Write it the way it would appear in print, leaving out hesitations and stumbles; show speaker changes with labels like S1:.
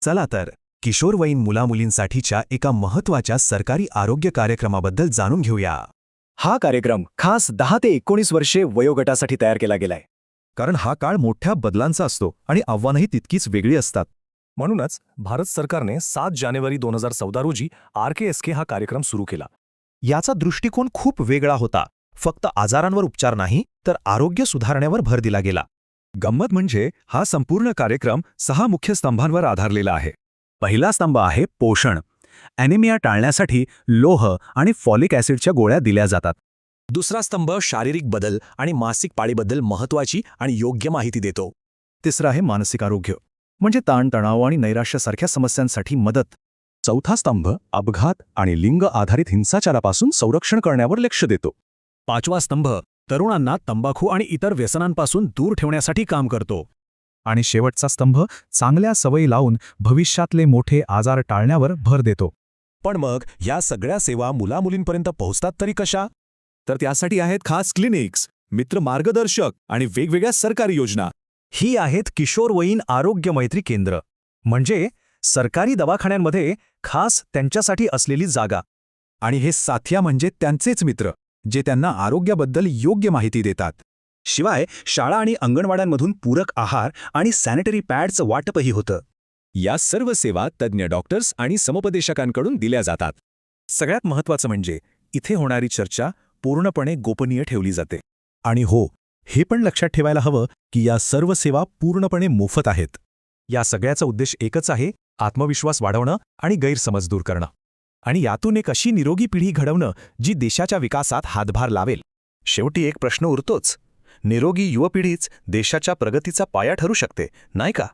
S1: चला तर किशोरवयीन मुलामुलींसाठीच्या एका महत्त्वाच्या सरकारी आरोग्य कार्यक्रमाबद्दल जाणून घेऊया.
S2: हा कार्यक्रम खास 10 ते 19 वर्षे वयोगटासाठी तयार केला गेलाय.
S3: कारण हा काळ मोठ्या बदलांचा असतो आणि आव्हानंही तितकीच वेगळी असतात.
S4: म्हणूनच भारत सरकारने 7 जानेवारी 2014 रोजी RKSK हा कार्यक्रम सुरू केला.
S3: याचा दृष्टिकोन खूप वेगळा होता. फक्त आजारांवर उपचार नाही, तर आरोग्य सुधारण्यावर भर दिला गेला. गंमत म्हणजे हा संपूर्ण कार्यक्रम 6 मुख्य स्तंभांवर आधारलेला आहे.
S1: पहिला स्तंभ आहे पोषण. ॲनिमिया टाळण्यासाठी लोह आणि फॉलिक ॲसिडच्या गोळ्या दिल्या जातात.
S2: दुसरा स्तंभ शारीरिक बदल आणि मासिक पाळीबद्दल महत्त्वाची आणि योग्य माहिती देतो.
S3: तिसरा आहे मानसिक आरोग्य, म्हणजे ताणतणाव आणि नैराश्यासारख्या समस्यांसाठी मदत.
S1: चौथा स्तंभ अपघात आणि लिंग आधारित हिंसाचारापासून संरक्षण करण्यावर लक्ष देतो.
S2: पाचवा स्तंभ तरुणांना तंबाखू आणि इतर व्यसनांपासून दूर ठेवण्यासाठी काम करतो.
S3: आणि शेवटचा स्तंभ चांगल्या सवयी लावून भविष्यातले मोठे आजार टाळण्यावर भर देतो.
S2: पण मग ह्या सगळ्या सेवा मुलामुलींपर्यंत पोहोचतात तरी कशा? तर त्यासाठी आहेत खास क्लिनिक्स, मित्र मार्गदर्शक आणि वेगवेगळ्या सरकारी योजना.
S1: ही आहेत किशोरवयीन आरोग्य मैत्री केंद्र, म्हणजे सरकारी दवाखान्यांमध्ये खास त्यांच्यासाठी असलेली जागा. आणि हे साथ्या म्हणजे त्यांचेच मित्र, जे त्यांना आरोग्याबद्दल योग्य माहिती देतात. शिवाय शाळा आणि अंगणवाड्यांमधून पूरक आहार आणि सॅनिटरी पॅडचं वाटपही होतं.
S2: या सर्व सेवा तज्ज्ञ डॉक्टर्स आणि समुपदेशकांकडून दिल्या जातात.
S3: सगळ्यात महत्त्वाचं म्हणजे इथे होणारी चर्चा पूर्णपणे गोपनीय ठेवली जाते. आणि हो, हे पण लक्षात ठेवायला हवं की या सर्व सेवा पूर्णपणे मोफत आहेत. या सगळ्याचा उद्देश एकच आहे: आत्मविश्वास वाढवणं आणि गैरसमज दूर करणं.
S1: आणि यातून एक अशी निरोगी पिढी घडवणं जी देशाच्या विकासात हातभार लावेल. शेवटी एक प्रश्न उरतोच: निरोगी युवपिढीच देशाच्या प्रगतीचा पाया ठरू शकते, नाही का?